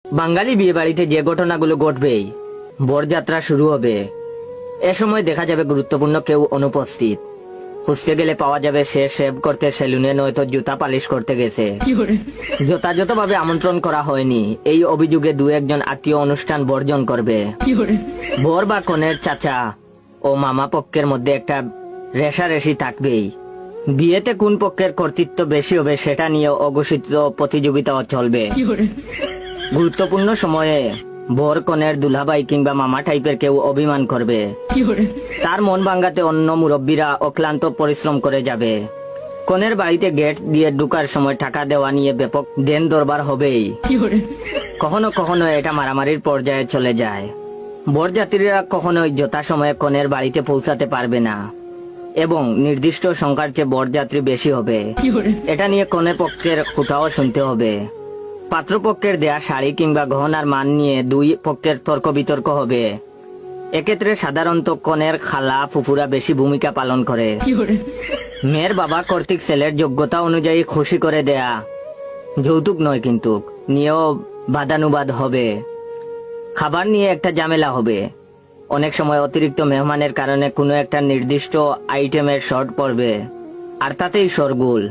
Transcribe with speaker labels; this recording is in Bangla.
Speaker 1: বাঙালি বিয়ে বাড়িতে যে ঘটনাগুলো ঘটবেই, বরযাত্রা শুরু হবে, এ সময় দেখা যাবে গুরুত্বপূর্ণ কেউ অনুপস্থিত। খুঁজতে গেলে পাওয়া যাবে সে শেভ করতে সেলুনে নয়তো জুতা পালিশ করতে গেছে। যথাযথভাবে আমন্ত্রণ করা হয়নি, এই অভিযোগে দু একজন আত্মীয় অনুষ্ঠান বর্জন করবে। বর বা কনের চাচা ও মামা পক্ষের মধ্যে একটা রেষারেষি থাকবেই। বিয়েতে কোন পক্ষের কর্তৃত্ব বেশি হবে সেটা নিয়ে অঘোষিত প্রতিযোগিতাও চলবে। গুরুত্বপূর্ণ সময়ে বর কনের দুলাভাই কিংবা মামা টাইপের কেউ অভিমান করবে। তার মন ভাঙাতে অন্য মুরব্বীরা অক্লান্ত পরিশ্রম করে যাবে। কনের বাড়িতে গেট দিয়ে ঢুকার সময় টাকা দেওয়া নিয়ে ব্যাপক দেন দরবার হবেই। কখনো কখনো এটা মারামারির পর্যায়ে চলে যায়। বরযাত্রীরা কখনোই যথাসময়ে কনের বাড়িতে পৌঁছাতে পারবে না এবং নির্দিষ্ট সংখ্যার চেয়ে বরযাত্রী বেশি হবে। এটা নিয়ে কনের পক্ষের খুঁটাও শুনতে হবে। পাত্রপক্ষের দেয়া শাড়ি কিংবা গহনার মান নিয়ে দুই পক্ষের তর্ক বিতর্ক হবে। এক্ষেত্রে সাধারণত কনের খালা ফুফুরা বেশি ভূমিকা পালন করে। মেয়ের বাবা কর্তৃক ছেলের যোগ্যতা অনুযায়ী খুশি করে দেয়া, যৌতুক নয় কিন্তু, নিয়েও বাদানুবাদ হবে। খাবার নিয়ে একটা ঝামেলা হবে। অনেক সময় অতিরিক্ত মেহমানের কারণে কোনো একটা নির্দিষ্ট আইটেমের শর্ট পড়বে, আর তাতেই শোরগোল।